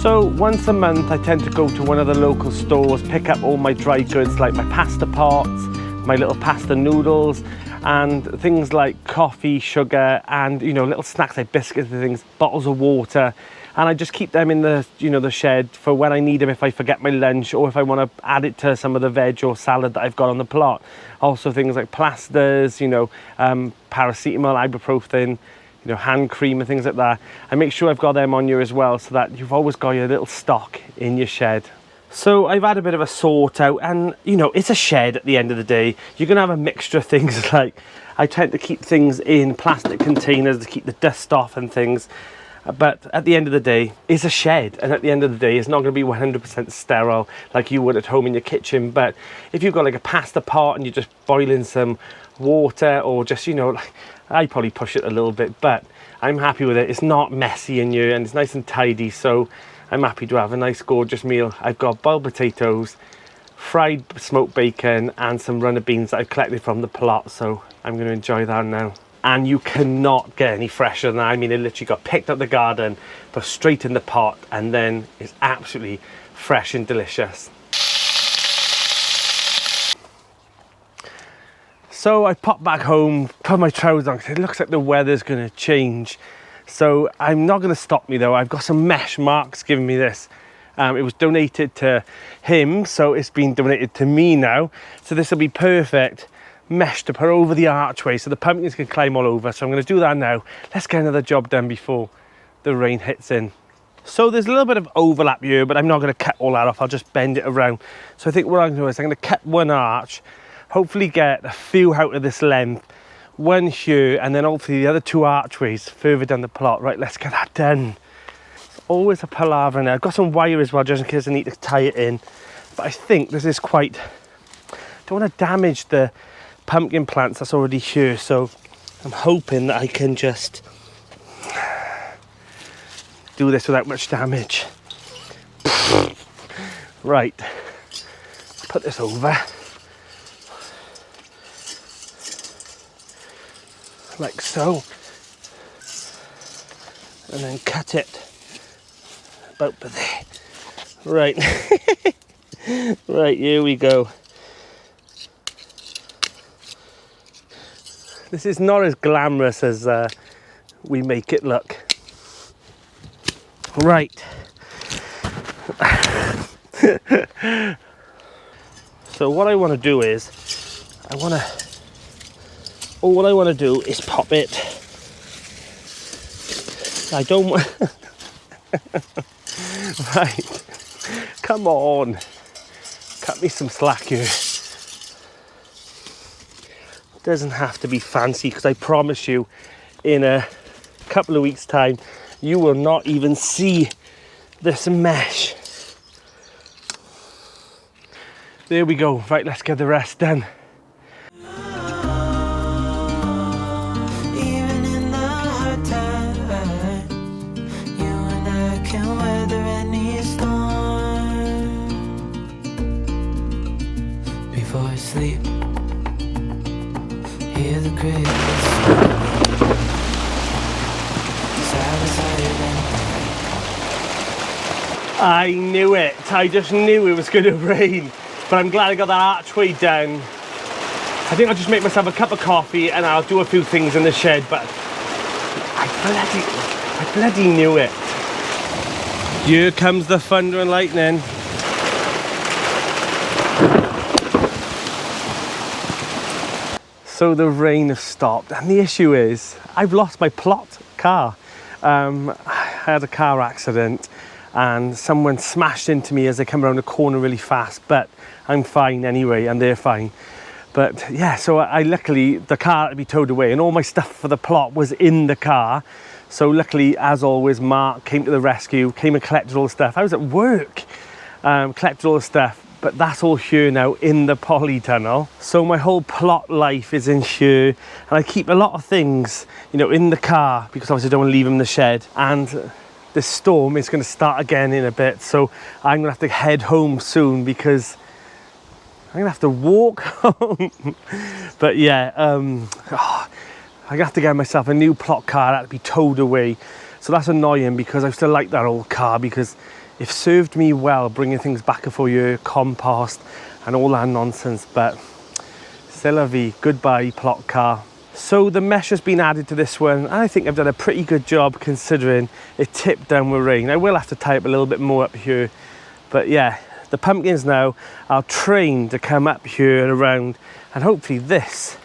So once a month I tend to go to one of the local stores, pick up all my dry goods like my pasta pots, my little pasta noodles, and things like coffee, sugar, and little snacks like biscuits and things, bottles of water, and I just keep them in the the shed for when I need them, if I forget my lunch or if I want to add it to some of the veg or salad that I've got on the plot. Also things like plasters, paracetamol, ibuprofen, hand cream and things like that. I make sure I've got them on you as well, so that you've always got your little stock in your shed. So I've had a bit of a sort out, and it's a shed at the end of the day. You're gonna have a mixture of things. Like, I tend to keep things in plastic containers to keep the dust off and things, but at the end of the day it's a shed, and at the end of the day it's not going to be 100% sterile like you would at home in your kitchen. But if you've got like a pasta pot and you're just boiling some water, or just like, I probably push it a little bit, but I'm happy with it. It's not messy in here and it's nice and tidy, so I'm happy to have a nice gorgeous meal. I've got boiled potatoes, fried smoked bacon, and some runner beans that I've collected from the plot, so I'm going to enjoy that now. And you cannot get any fresher than that. I mean, it literally got picked up the garden, put straight in the pot, and then it's absolutely fresh and delicious. So I popped back home, put my trousers on, because it looks like the weather's going to change. So I'm not going to stop me though. I've got some mesh. Mark's giving me this. It was donated to him, so it's been donated to me now. So this will be perfect mesh to put over the archway so the pumpkins can climb all over. So I'm going to do that now. Let's get another job done before the rain hits in. So there's a little bit of overlap here, but I'm not going to cut all that off. I'll just bend it around. So I think what I'm going to do is I'm going to cut one arch, hopefully get a few out of this length, one here, and then hopefully the other two archways further down the plot. Right, let's get that done. It's always a palaver now. I've got some wire as well, just in case I need to tie it in. But I think this is quite, don't want to damage the pumpkin plants that's already here, so I'm hoping that I can just do this without much damage. Right, put this over like so, and then cut it about there. Right. Right, here we go. This is not as glamorous as we make it look. Right. So what I want to do is, all I want to do is pop it. I don't want... Right. Come on. Cut me some slack here. Doesn't have to be fancy, because I promise you in a couple of weeks time you will not even see this mesh. There we go. Right, let's get the rest done. Before I sleep, hear the crickets. I knew it. I just knew it was going to rain. But I'm glad I got that archway down. I think I'll just make myself a cup of coffee and I'll do a few things in the shed, but I bloody knew it. Here comes the thunder and lightning. So the rain has stopped, and the issue is I've lost my plot car. I had a car accident and someone smashed into me as they come around the corner really fast, but I'm fine anyway, and they're fine. But yeah, so I luckily, the car had to be towed away and all my stuff for the plot was in the car. So luckily, as always, Mark came to the rescue, came and collected all the stuff. I was at work, collected all the stuff, but that's all here now in the polytunnel. So my whole plot life is in here, and I keep a lot of things, in the car, because obviously I don't want to leave them in the shed. And this storm is going to start again in a bit, so I'm going to have to head home soon because I'm going to have to walk home. But yeah, I'm going to have to get myself a new plot car that to be towed away. So that's annoying, because I still like that old car, because It served me well, bringing things back a full year, compost and all that nonsense, but c'est la vie, goodbye plot car. So the mesh has been added to this one, and I think I've done a pretty good job considering it tipped down with rain. I will have to tie up a little bit more up here, but yeah, the pumpkins now are trained to come up here and around, and hopefully this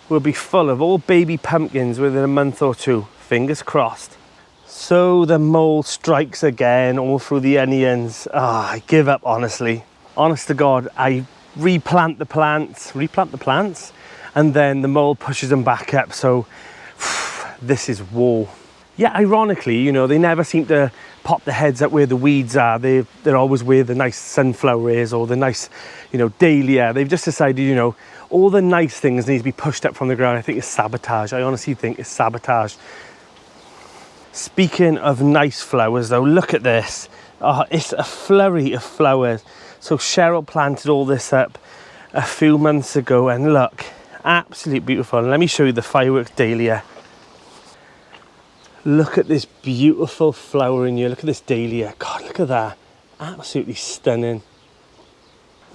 will be full of all baby pumpkins within a month or two, fingers crossed. So the mole strikes again all through the onions. I give up, honestly. Honest to God, I replant the plants, and then the mole pushes them back up. So this is war. Yeah, ironically, you know, they never seem to pop their heads up where the weeds are. They're always where the nice sunflower is, or the nice, you know, dahlia. They've just decided, you know, all the nice things need to be pushed up from the ground. I think it's sabotage. I honestly think it's sabotage. Speaking of nice flowers though, look at this. Oh, it's a flurry of flowers. So Cheryl planted all this up a few months ago, and look, absolutely beautiful. And let me show you the fireworks dahlia. Look at this beautiful flower in here. Look at this dahlia. God, look at that. Absolutely stunning.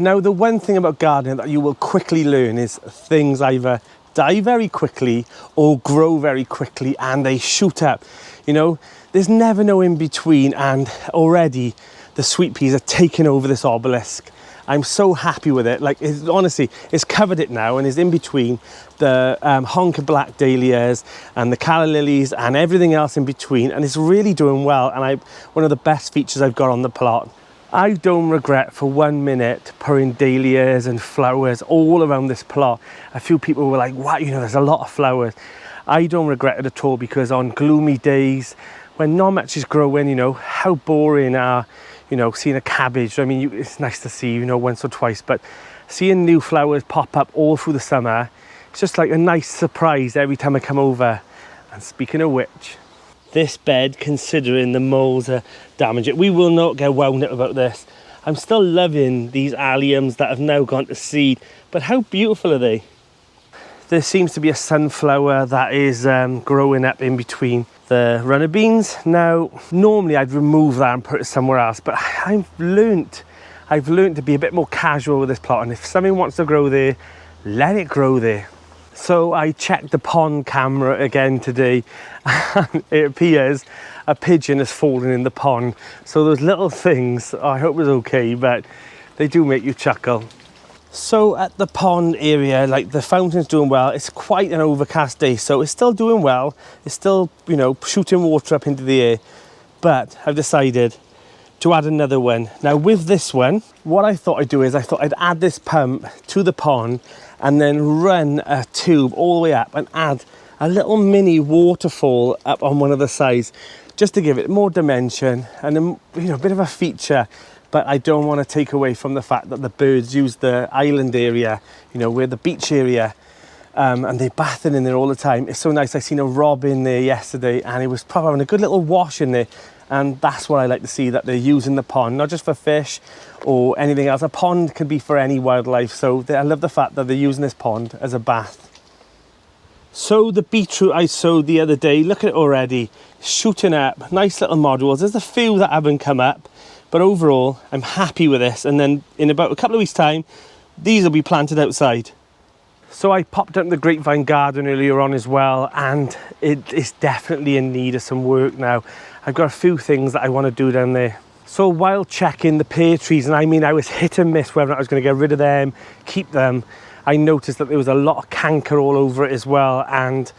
Now, the one thing about gardening that you will quickly learn is things either die very quickly or grow very quickly, and they shoot up. You know, there's never no in between, and already the sweet peas are taking over this obelisk. I'm so happy with it. Like, honestly, it's covered it now, and it's in between the honker black dahlias and the calla lilies and everything else in between, and it's really doing well. And one of the best features I've got on the plot. I don't regret for 1 minute pouring dahlias and flowers all around this plot. A few people were like, wow, you know, there's a lot of flowers. I don't regret it at all, because on gloomy days when not much is growing, you know, how boring are, you know, seeing a cabbage. I mean, it's nice to see, you know, once or twice, but seeing new flowers pop up all through the summer, it's just like a nice surprise every time I come over. And speaking of which, this bed, considering the moles are damaged, we will not get wound up about this. I'm still loving these alliums that have now gone to seed, but how beautiful are they? There seems to be a sunflower that is growing up in between the runner beans. Now, normally I'd remove that and put it somewhere else, but I've learnt to be a bit more casual with this plot, and if something wants to grow there, let it grow there. So I checked the pond camera again today, and it appears a pigeon has fallen in the pond. So those little things, I hope it's okay, but they do make you chuckle. So at the pond area, like, the fountain's doing well. It's quite an overcast day, so it's still doing well. It's still, you know, shooting water up into the air. But I've decided to add another one. Now with this one, what I thought I'd do is I thought I'd add this pump to the pond and then run a tube all the way up and add a little mini waterfall up on one of the sides, just to give it more dimension and a, you know, a bit of a feature. But I don't want to take away from the fact that the birds use the island area, you know, where the beach area, and they're bathing in there all the time. It's so nice. I seen a robin there yesterday, and it was probably having a good little wash in there. And that's what I like to see, that they're using the pond, not just for fish or anything else. A pond can be for any wildlife. So I love the fact that they're using this pond as a bath. So the beetroot I sowed the other day, look at it already, shooting up, nice little modules. There's a few that haven't come up, but overall I'm happy with this. And then in about a couple of weeks' time, these will be planted outside. So I popped up the grapevine garden earlier on as well, and it is definitely in need of some work now. I've got a few things that I want to do down there. So while checking the pear trees, and I mean, I was hit and miss whether or not I was going to get rid of them, keep them, I noticed that there was a lot of canker all over it as well, and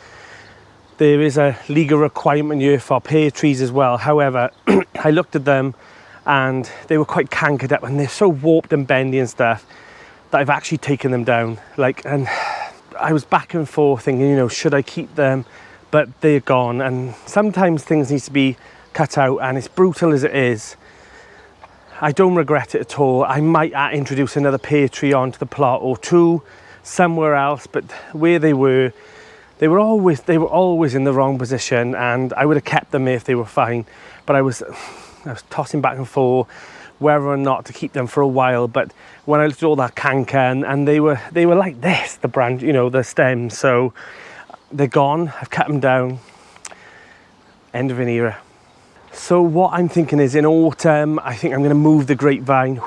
there is a legal requirement here for pear trees as well. However, I looked at them and they were quite cankered up, and they're so warped and bendy and stuff that I've actually taken them down. Like, and I was back and forth thinking, you know, should I keep them? But they're gone, and sometimes things need to be cut out, and as brutal as it is, I don't regret it at all. I might introduce another pear tree onto the plot or two somewhere else, but where they were always in the wrong position, and I would have kept them if they were fine. But I was tossing back and forth whether or not to keep them for a while. But when I looked at all that canker, and they were like this, the branch, you know, the stems, so they're gone. I've cut them down. End of an era. So what I'm thinking is in autumn, I think I'm going to move the grapevine,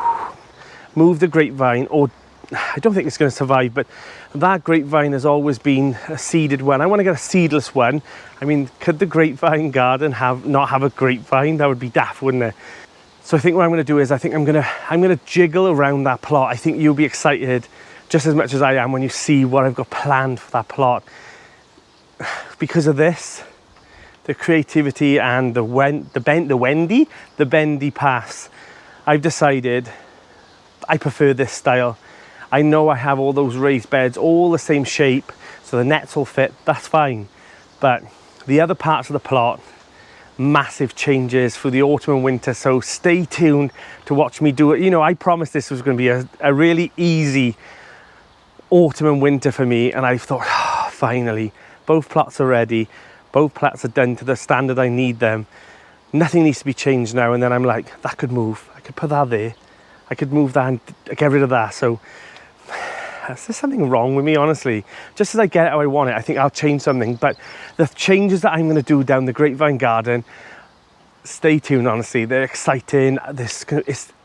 or I don't think it's going to survive, but that grapevine has always been a seeded one. I want to get a seedless one. I mean, could the grapevine garden not have a grapevine? That would be daft, wouldn't it? So I think what I'm going to do is I think I'm going to jiggle around that plot. I think you'll be excited just as much as I am when you see what I've got planned for that plot. Because of this, the creativity and the bendy paths, I've decided I prefer this style. I know I have all those raised beds, all the same shape, so the nets will fit, that's fine. But the other parts of the plot, massive changes through the autumn and winter, so stay tuned to watch me do it. You know, I promised this was going to be a really easy autumn and winter for me, and I thought, oh, finally, both plots are ready, both plots are done to the standard I need them. Nothing needs to be changed now. And then I'm like, that could move. I could put that there. I could move that and get rid of that. So is there something wrong with me, honestly? Just as I get it how I want it, I think I'll change something. But the changes that I'm going to do down the grapevine garden, stay tuned, honestly. They're exciting.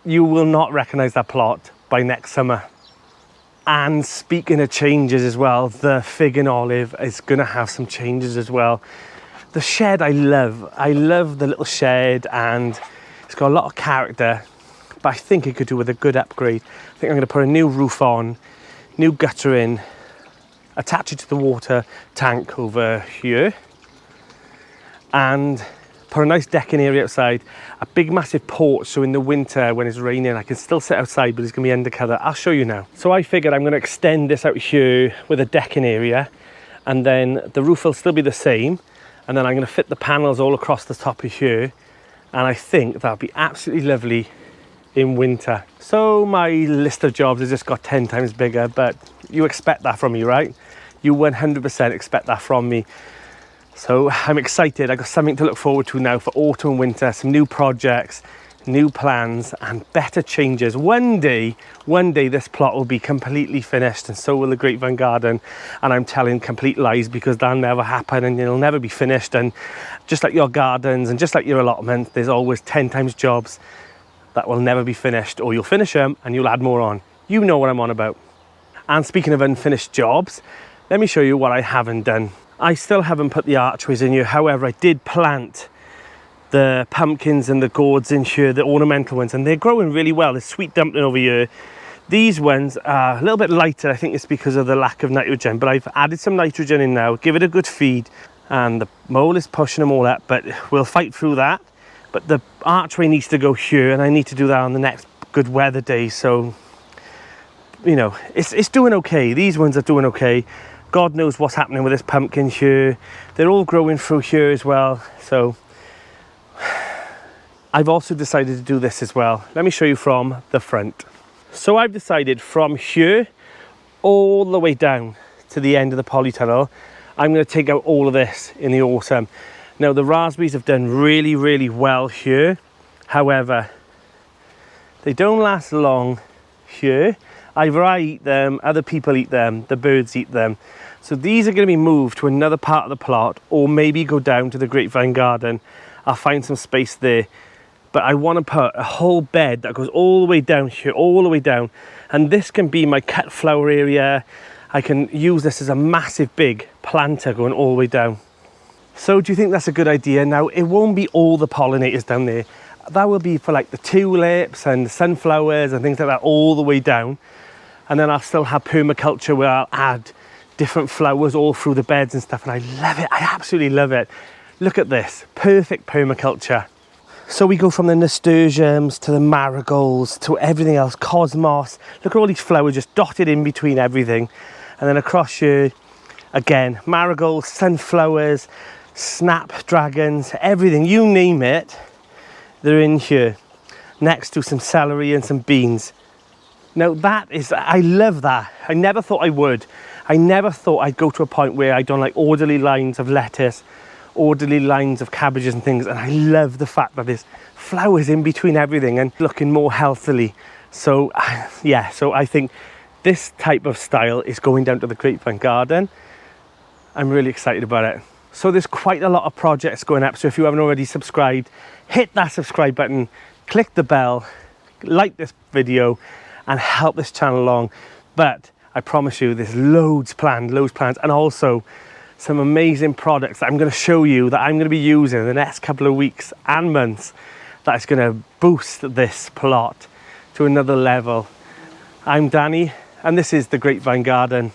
You will not recognise that plot by next summer. And speaking of changes as well, the fig and olive is going to have some changes as well. The shed I love the little shed, and it's got a lot of character, but I think it could do with a good upgrade. I think I'm going to put a new roof on, new gutter in, attach it to the water tank over here, and put a nice decking area outside, a big massive porch, so in the winter when it's raining I can still sit outside, but it's going to be under cover. I'll show you now. So I figured I'm going to extend this out here with a decking area, and then the roof will still be the same, and then I'm going to fit the panels all across the top of here, and I think that'll be absolutely lovely in winter. So my list of jobs has just got 10 times bigger, but you expect that from me, right? You 100% expect that from me. So I'm excited. I've got something to look forward to now for autumn and winter, some new projects, new plans and better changes. One day this plot will be completely finished, and so will the grapevine garden, and I'm telling complete lies because that'll never happen and it'll never be finished. And just like your gardens and just like your allotment, there's always 10 times jobs that will never be finished, or you'll finish them and you'll add more on. You know what I'm on about. And speaking of unfinished jobs, let me show you what I haven't done. I still haven't put the archways in here. However, I did plant the pumpkins and the gourds in here, the ornamental ones, and they're growing really well. There's sweet dumpling over here. These ones are a little bit lighter. I think it's because of the lack of nitrogen, but I've added some nitrogen in now, give it a good feed, and the mole is pushing them all up, but we'll fight through that. But the archway needs to go here, and I need to do that on the next good weather day. So, you know, it's doing okay. These ones are doing okay. God knows what's happening with this pumpkin here. They're all growing through here as well. So I've also decided to do this as well. Let me show you from the front. So I've decided from here all the way down to the end of the polytunnel, I'm going to take out all of this in the autumn. Now the raspberries have done really, really well here. However, they don't last long here. Either I eat them, other people eat them, the birds eat them. So these are going to be moved to another part of the plot, or maybe go down to the grapevine garden. I'll find some space there. But I want to put a whole bed that goes all the way down here, all the way down. And this can be my cut flower area. I can use this as a massive big planter going all the way down. So do you think that's a good idea? Now, it won't be all the pollinators down there. That will be for like the tulips and the sunflowers and things like that all the way down. And then I'll still have permaculture where I'll add different flowers all through the beds and stuff. And I love it. I absolutely love it. Look at this. Perfect permaculture. So we go from the nasturtiums to the marigolds to everything else. Cosmos. Look at all these flowers just dotted in between everything. And then across here, again, marigolds, sunflowers, snapdragons, everything. You name it, they're in here. Next to some celery and some beans. Now that is, I love that. I never thought I would. I never thought I'd go to a point where I don't like orderly lines of lettuce, orderly lines of cabbages and things. And I love the fact that there's flowers in between everything and looking more healthily. So yeah, so I think this type of style is going down to the grapevine garden. I'm really excited about it. So there's quite a lot of projects going up. So if you haven't already subscribed, hit that subscribe button, click the bell, like this video and help this channel along. But I promise you there's loads planned, and also some amazing products that I'm going to show you that I'm going to be using in the next couple of weeks and months that is going to boost this plot to another level. I'm Danny and this is the Grapevine Garden.